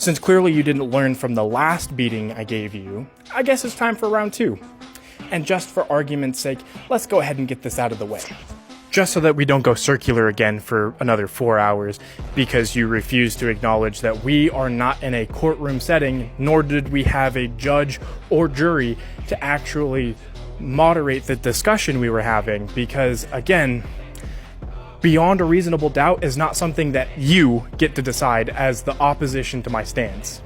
Since clearly you didn't learn from the last beating I gave you, I guess it's time for round 2. And just for argument's sake, let's go ahead and get this out of the way. Just so that we don't go circular again for another 4 hours, because you refuse to acknowledge that we are not in a courtroom setting, nor did we have a judge or jury to actually moderate the discussion we were having, because again, beyond a reasonable doubt is not something that you get to decide as the opposition to my stance.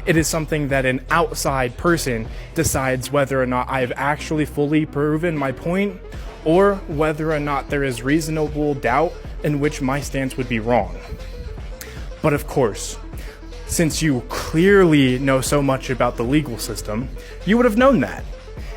It is something that an outside person decides whether or not I've actually fully proven my point, or whether or not there is reasonable doubt in which my stance would be wrong. But of course, since you clearly know so much about the legal system, you would have known that.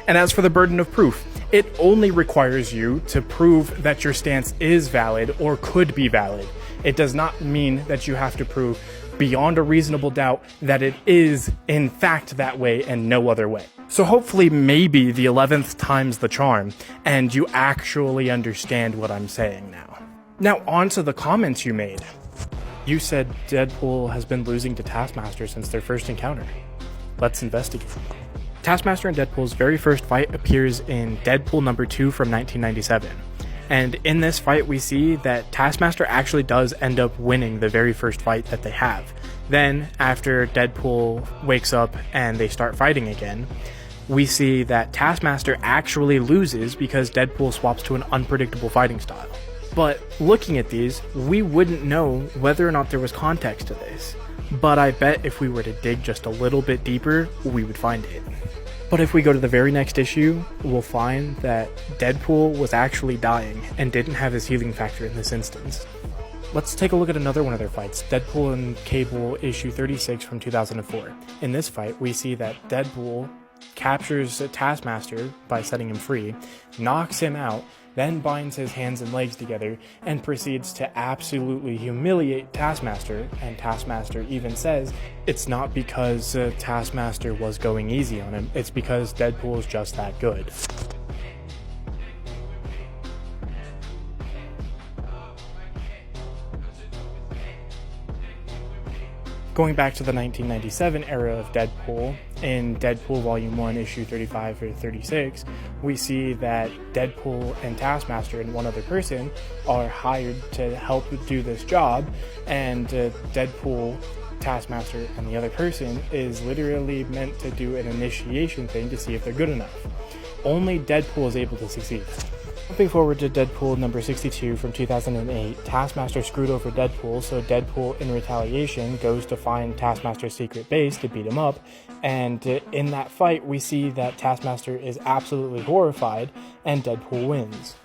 And as for the burden of proof, it only requires you to prove that your stance is valid or could be valid. It does not mean that you have to prove beyond a reasonable doubt that it is in fact that way and no other way. So hopefully maybe the 11th time's the charm and you actually understand what I'm saying now. Now on to the comments you made. You said Deadpool has been losing to Taskmaster since their first encounter. Let's investigate. Taskmaster and Deadpool's very first fight appears in Deadpool number 2 from 1997. And in this fight we see that Taskmaster actually does end up winning the very first fight that they have. Then, after Deadpool wakes up and they start fighting again, we see that Taskmaster actually loses because Deadpool swaps to an unpredictable fighting style. But looking at these, we wouldn't know whether or not there was context to this. But I bet if we were to dig just a little bit deeper, we would find it. But if we go to the very next issue, we'll find that Deadpool was actually dying and didn't have his healing factor in this instance. Let's take a look at another one of their fights, Deadpool and Cable issue 36 from 2004. In this fight, we see that Deadpool captures Taskmaster by setting him free, knocks him out, then binds his hands and legs together, and proceeds to absolutely humiliate Taskmaster, and Taskmaster even says it's not because Taskmaster was going easy on him, it's because Deadpool is just that good. Going back to the 1997 era of Deadpool, in Deadpool Volume 1, Issue 35 or 36, we see that Deadpool and Taskmaster and one other person are hired to help do this job, and Deadpool, Taskmaster, and the other person is literally meant to do an initiation thing to see if they're good enough. Only Deadpool is able to succeed. Jumping forward to Deadpool number 62 from 2008, Taskmaster screwed over Deadpool, so Deadpool, in retaliation, goes to find Taskmaster's secret base to beat him up, and in that fight we see that Taskmaster is absolutely horrified, and Deadpool wins.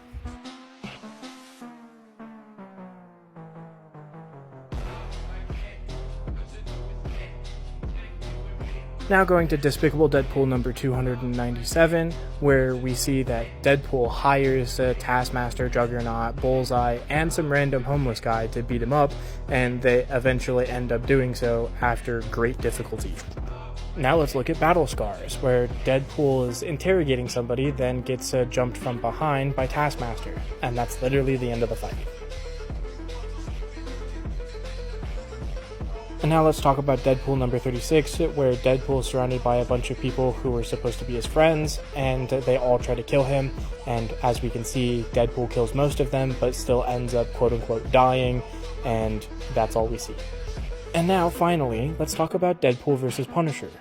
Now going to Despicable Deadpool number 297, where we see that Deadpool hires Taskmaster, Juggernaut, Bullseye, and some random homeless guy to beat him up, and they eventually end up doing so after great difficulty. Now let's look at Battle Scars, where Deadpool is interrogating somebody, then gets jumped from behind by Taskmaster, and that's literally the end of the fight. And now let's talk about Deadpool number 36, where Deadpool is surrounded by a bunch of people who are supposed to be his friends, and they all try to kill him, and as we can see, Deadpool kills most of them, but still ends up quote-unquote dying, and that's all we see. And now, finally, let's talk about Deadpool vs. Punisher.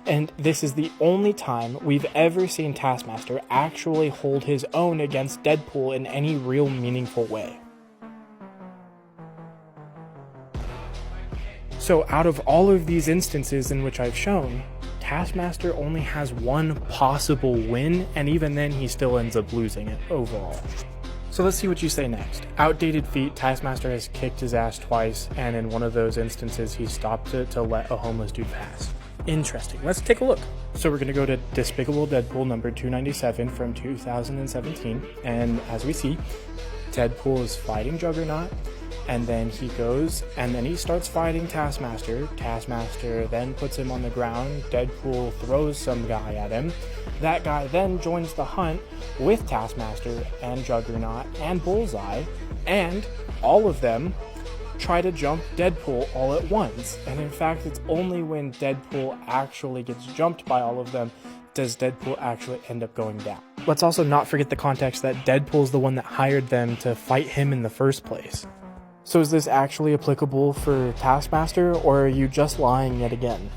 And this is the only time we've ever seen Taskmaster actually hold his own against Deadpool in any real meaningful way. So out of all of these instances in which I've shown, Taskmaster only has one possible win, and even then he still ends up losing it overall. So let's see what you say next. Outdated feat, Taskmaster has kicked his ass twice, and in one of those instances he stopped it to let a homeless dude pass. Interesting, let's take a look. So we're going to go to Despicable Deadpool number 297 from 2017, and as we see, Deadpool is fighting Juggernaut, and then he goes, and then he starts fighting Taskmaster. Taskmaster then puts him on the ground. Deadpool throws some guy at him. That guy then joins the hunt with Taskmaster and Juggernaut and Bullseye, and all of them try to jump Deadpool all at once. And in fact, it's only when Deadpool actually gets jumped by all of them does Deadpool actually end up going down. Let's also not forget the context that Deadpool's the one that hired them to fight him in the first place. So is this actually applicable for Taskmaster, or are you just lying yet again?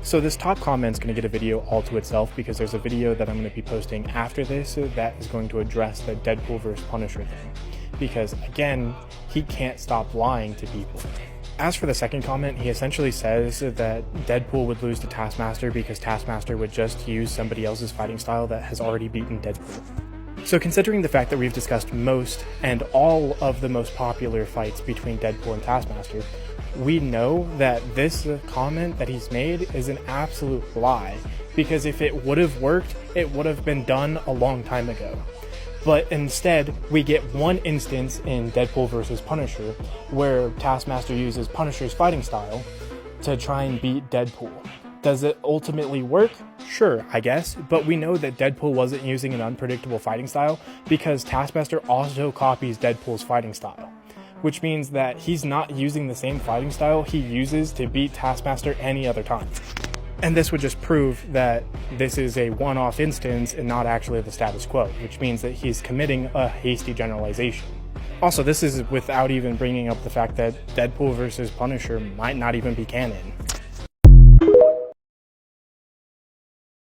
So this top comment's going to get a video all to itself, because there's a video that I'm going to be posting after this that is going to address the Deadpool vs. Punisher thing. Because again, he can't stop lying to people. As for the second comment, he essentially says that Deadpool would lose to Taskmaster because Taskmaster would just use somebody else's fighting style that has already beaten Deadpool. So considering the fact that we've discussed most and all of the most popular fights between Deadpool and Taskmaster, we know that this comment that he's made is an absolute lie, because if it would have worked, it would have been done a long time ago. But instead, we get one instance in Deadpool vs. Punisher where Taskmaster uses Punisher's fighting style to try and beat Deadpool. Does it ultimately work? Sure, I guess, but we know that Deadpool wasn't using an unpredictable fighting style because Taskmaster also copies Deadpool's fighting style, which means that he's not using the same fighting style he uses to beat Taskmaster any other time. And this would just prove that this is a one-off instance and not actually the status quo, which means that he's committing a hasty generalization. Also, this is without even bringing up the fact that Deadpool vs. Punisher might not even be canon.